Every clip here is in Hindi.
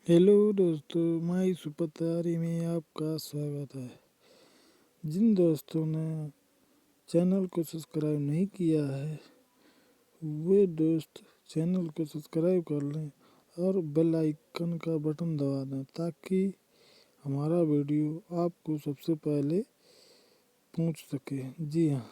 हेलो दोस्तों, माई सुपरतारी में आपका स्वागत है। जिन दोस्तों ने चैनल को सब्सक्राइब नहीं किया है वे दोस्त चैनल को सब्सक्राइब कर लें और बेल आइकन का बटन दबा दें ताकि हमारा वीडियो आपको सबसे पहले पहुंच सके। जी हाँ,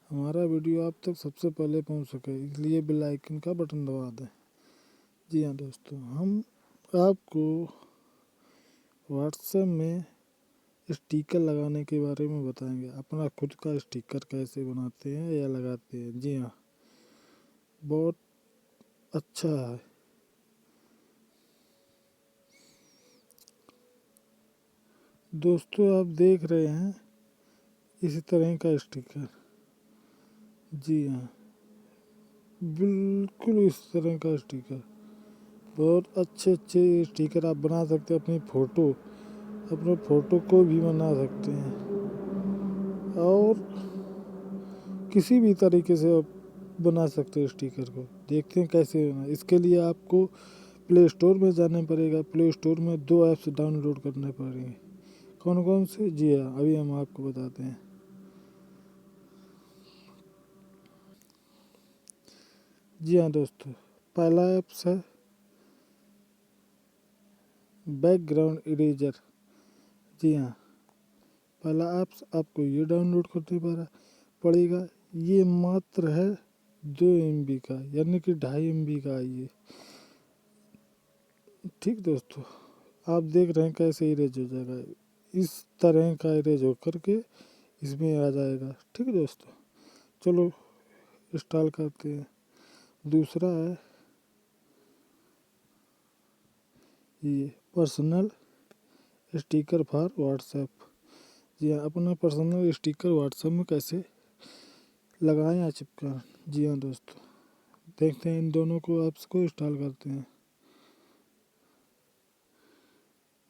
हमारा वीडियो आप तक सबसे पहले पहुंच सके, इसलिए बेल आइकन का बटन दबा दें। जी हाँ दोस्तों, हम आपको व्हाट्सएप में स्टिकर लगाने के बारे में बताएंगे। अपना खुद का स्टिकर कैसे बनाते हैं या लगाते हैं। जी हाँ, बहुत अच्छा है। दोस्तों, आप देख रहे हैं इसी तरह का स्टिकर। जी हाँ, बिल्कुल इस तरह का स्टिकर। बहुत अच्छे अच्छे स्टिकर आप बना सकते हैं। अपने फ़ोटो को भी बना सकते हैं और किसी भी तरीके से आप बना सकते हैं स्टिकर को। देखते हैं कैसे बना। इसके लिए आपको प्ले स्टोर में जाना पड़ेगा। प्ले स्टोर में 2 ऐप्स डाउनलोड करने पड़ेंगे। कौन कौन से? जी हाँ, अभी हम आपको बताते हैं। जी हाँ दोस्तों, पहला ऐप्स है बैकग्राउंड इरेजर। जी हाँ, पहला ऐप्स आपको ये डाउनलोड करने पड़ेगा। ये मात्र है 2 MB का, यानी कि 2.5 MB का है ये। ठीक दोस्तों, आप देख रहे हैं कैसे इरेज हो जाएगा। इस तरह का इरेज हो करके इसमें आ जाएगा। ठीक है दोस्तों, चलो इंस्टॉल करते हैं। दूसरा है ये पर्सनल स्टिकर फॉर व्हाट्सएप। जी हाँ, अपना पर्सनल स्टिकर व्हाट्सएप में कैसे लगाएं या चिपकाएं। जी हाँ दोस्तों, देखते हैं इन दोनों को ऐप्स को इंस्टॉल करते हैं।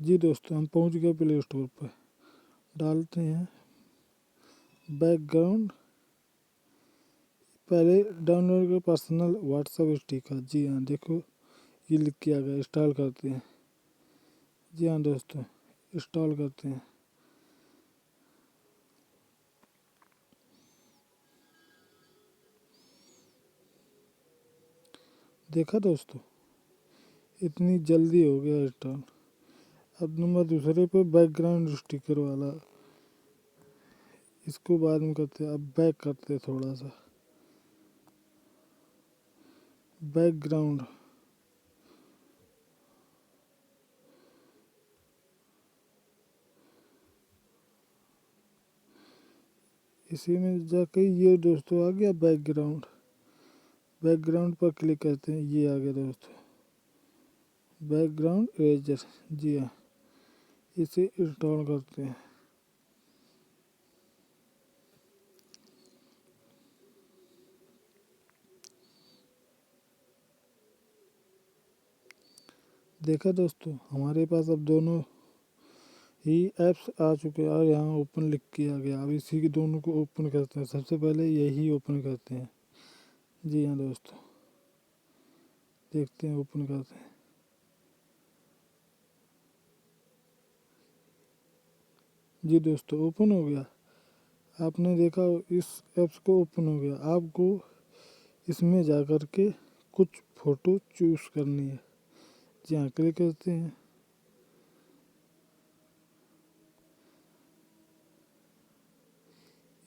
जी दोस्तों, हम पहुंच गए प्ले स्टोर पर। डालते हैं बैकग्राउंड, पहले डाउनलोड कर पर्सनल व्हाट्सएप स्टिकर। जी हाँ, देखो ये लिख के आ गया। इंस्टॉल करते हैं। जी हाँ दोस्तों, इंस्टॉल करते हैं। देखा दोस्तों, इतनी जल्दी हो गया इंस्टॉल। अब नंबर दूसरे पे बैकग्राउंड स्टिकर वाला, इसको बाद में करते हैं। अब बैक करते हैं थोड़ा सा। बैकग्राउंड, इसी में जाके ये दोस्तों आ गया बैकग्राउंड। बैकग्राउंड पर क्लिक करते हैं, ये आ गया दोस्तों बैकग्राउंड इरेजर। जी हाँ, इसे इंस्टॉल करते हैं। देखा दोस्तों, हमारे पास अब दोनों ही ऐप्स आ चुके हैं और यहाँ ओपन लिख के आ गया। अब इसी के दोनों को ओपन करते हैं। सबसे पहले यही ओपन करते हैं। जी हाँ दोस्तों, देखते हैं, ओपन करते हैं। जी दोस्तों, ओपन हो गया। आपने देखा इस ऐप्स को ओपन हो गया। आपको इसमें जा कर के कुछ फ़ोटो चूज़ करनी है। जी हाँ, क्लिक करते हैं।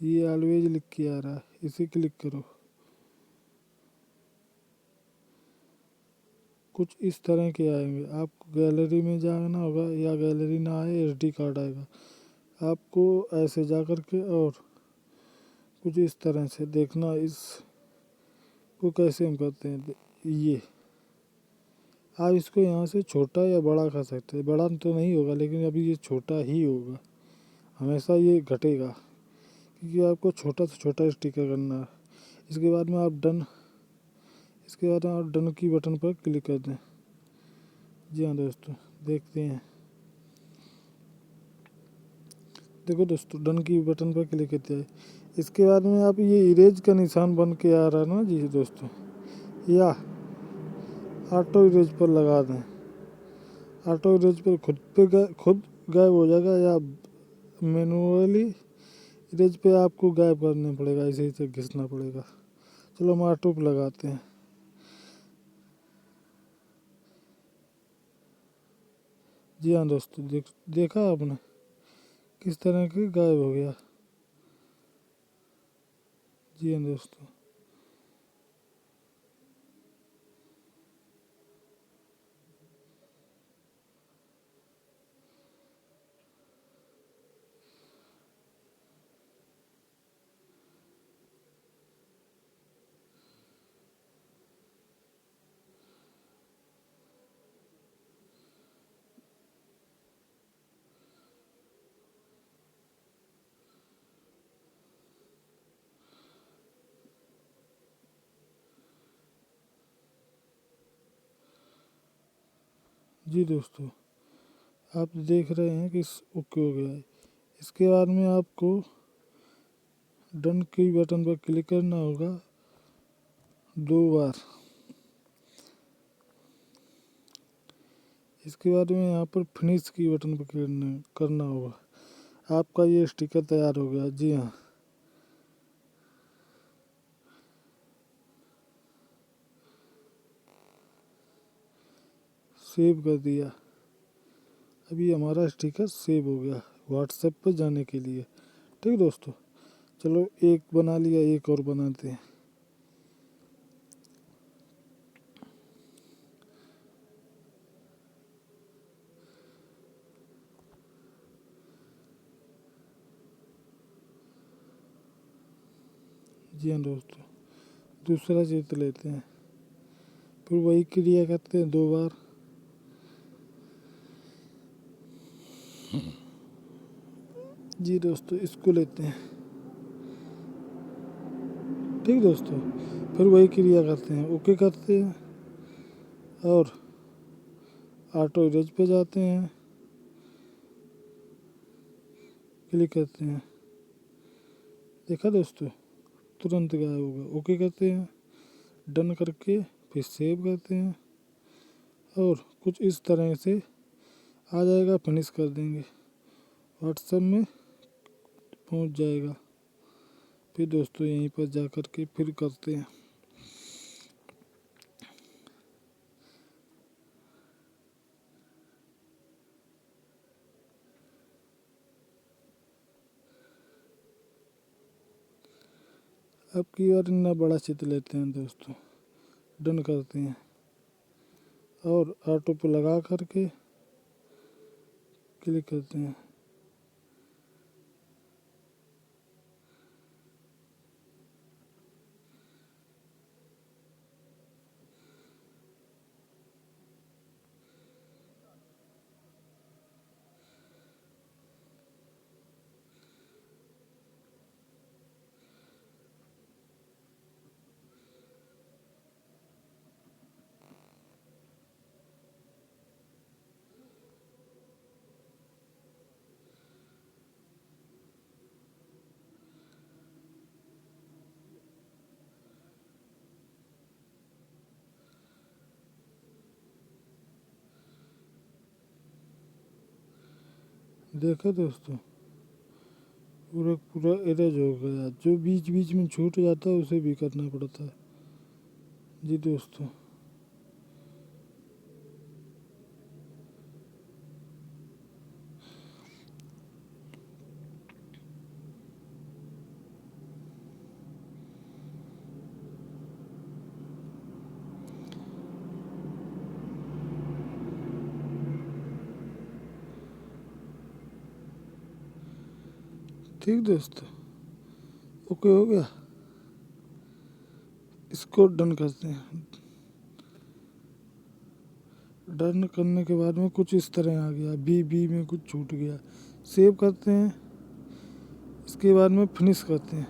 ये ऑलवेज लिख के आ रहा है, इसे क्लिक करो। कुछ इस तरह के आएंगे। आपको गैलरी में जाना होगा या गैलरी ना आए SD कार्ड आएगा। आपको ऐसे जा कर के और कुछ इस तरह से देखना। इसको कैसे हम करते हैं, ये आप इसको यहाँ से छोटा या बड़ा कर सकते हैं। बड़ा तो नहीं होगा, लेकिन अभी ये छोटा ही होगा। हमेशा ये घटेगा क्योंकि आपको छोटा से छोटा स्टिकर करना है। इसके बाद में आप डन की बटन पर क्लिक कर दें। जी हाँ दोस्तों, देखते हैं। देखो दोस्तों, डन की बटन पर क्लिक करते हैं। इसके बाद में आप ये इरेज का निशान बन के आ रहा है ना जी दोस्तों, या ऑटो इरेज पर लगा दें। ऑटो इरेज पर खुद गायब हो जाएगा, या मैनुअली इरेज पे आपको गायब करना पड़ेगा, ऐसे ही घिसना पड़ेगा। चलो हम ऑटो पे लगाते हैं। जी हाँ दोस्तों, देखा आपने किस तरह के गायब हो गया। जी हाँ दोस्तों, जी दोस्तों, आप देख रहे हैं कि ओके हो गया है। इसके बाद में आपको डन की बटन पर क्लिक करना होगा 2 बार। इसके बाद में यहाँ पर फिनिश की बटन पर करना होगा। आपका ये स्टिकर तैयार हो गया। जी हाँ, सेव कर दिया। अभी हमारा स्टिकर सेव हो गया व्हाट्सएप पर जाने के लिए। ठीक दोस्तों, चलो एक बना लिया, एक और बनाते हैं। जी हाँ दोस्तों, दूसरा चित्र लेते हैं, फिर वही क्रिया करते हैं 2 बार। जी दोस्तों, इसको लेते हैं। ठीक दोस्तों, फिर वही क्रिया करते हैं, ओके करते हैं और ऑटो इरेज पे जाते हैं, क्लिक करते हैं। देखा दोस्तों, तुरंत गायब होगा। ओके करते हैं, डन करके फिर सेव करते हैं और कुछ इस तरह से आ जाएगा। फिनिश कर देंगे, व्हाट्सएप में पहुंच जाएगा। फिर दोस्तों यहीं पर जा कर के फिर करते हैं। अब की बार इतना बड़ा चित्र लेते हैं दोस्तों, डन करते हैं और ऑटो पे लगा करके क्लिक करते हैं। देखा दोस्तों, पूरा पूरा इरेज हो गया। जो बीच बीच में छूट जाता है उसे भी करना पड़ता है। जी दोस्तों, ठीक दोस्तों, ओके हो गया। इसको डन करते हैं। डन करने के बाद में कुछ इस तरह आ गया, बी बी में कुछ छूट गया। सेव करते हैं, इसके बाद में फिनिश करते हैं।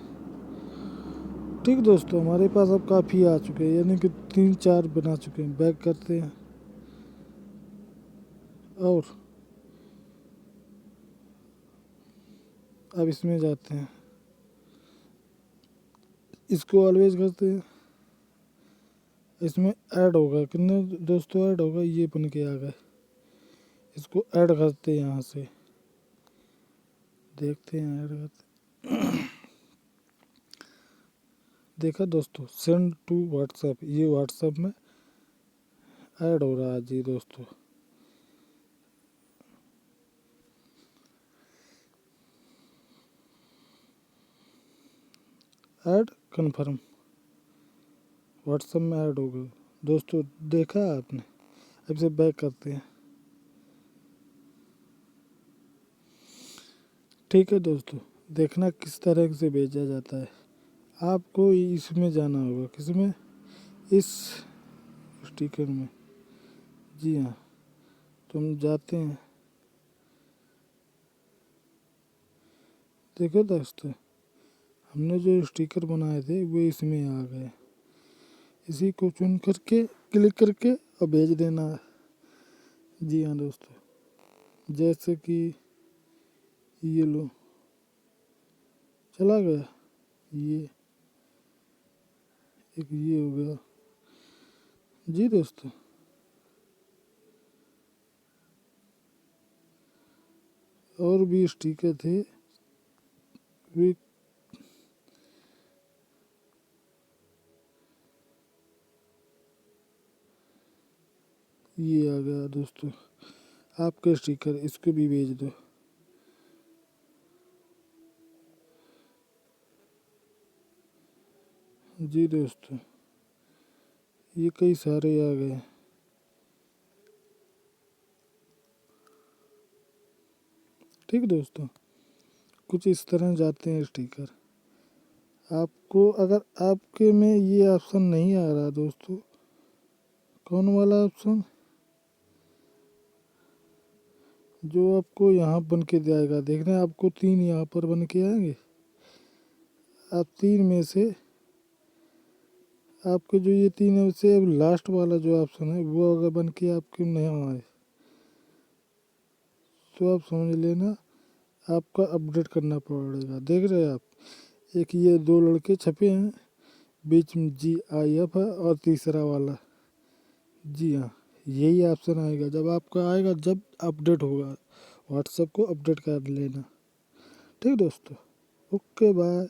ठीक दोस्तों, हमारे पास अब काफ़ी आ चुके हैं, यानी कि 3-4 बना चुके हैं। बैक करते हैं और अब इसमें जाते हैं, इसको ऑलवेज करते हैं। इसमें ऐड होगा, कितने दोस्तों ऐड होगा, ये बन के आ गए। इसको ऐड करते हैं यहाँ से, देखते हैं ऐड करते। देखा दोस्तों, सेंड टू व्हाट्सएप, ये व्हाट्सएप में ऐड हो रहा है जी दोस्तों। ऐड कन्फर्म, व्हाट्सएप में ऐड हो गए दोस्तों, देखा आपने। अब से बैक करते हैं। ठीक है दोस्तों, देखना किस तरह से भेजा जाता है। आपको इसमें जाना होगा, किसमें, इस स्टिकर में। जी हाँ, तो हम जाते हैं। देखो दोस्तों, हमने जो स्टिकर बनाए थे वो इसमें आ गए। इसी को चुन करके क्लिक करके और भेज देना है। जी हाँ दोस्तों, जैसे कि ये लो, चला गया। ये एक ये हो गया जी दोस्तों। और भी स्टिकर थे, वे ये आ गया दोस्तों आपका स्टिकर, इसको भी भेज दो। जी दोस्तों, ये कई सारे आ गए। ठीक दोस्तों, कुछ इस तरह जाते हैं स्टिकर। आपको अगर आपके में ये ऑप्शन नहीं आ रहा दोस्तों, कौन वाला ऑप्शन, जो आपको यहाँ बन के जाएगा, देखना आपको 3 यहाँ पर बन के आएंगे। आप 3 में से आपके जो ये 3 है उससे अब लास्ट वाला जो ऑप्शन है वो अगर बन के आपके नहीं आए तो आप समझ लेना आपका अपडेट करना पड़ेगा। देख रहे हैं आप, एक ये 2 लड़के छपे हैं, बीच में GIF है और तीसरा वाला। जी हाँ, यही ऑप्शन आएगा जब आपका आएगा, जब अपडेट होगा। व्हाट्सएप को अपडेट कर लेना। ठीक दोस्तों, ओके बाय।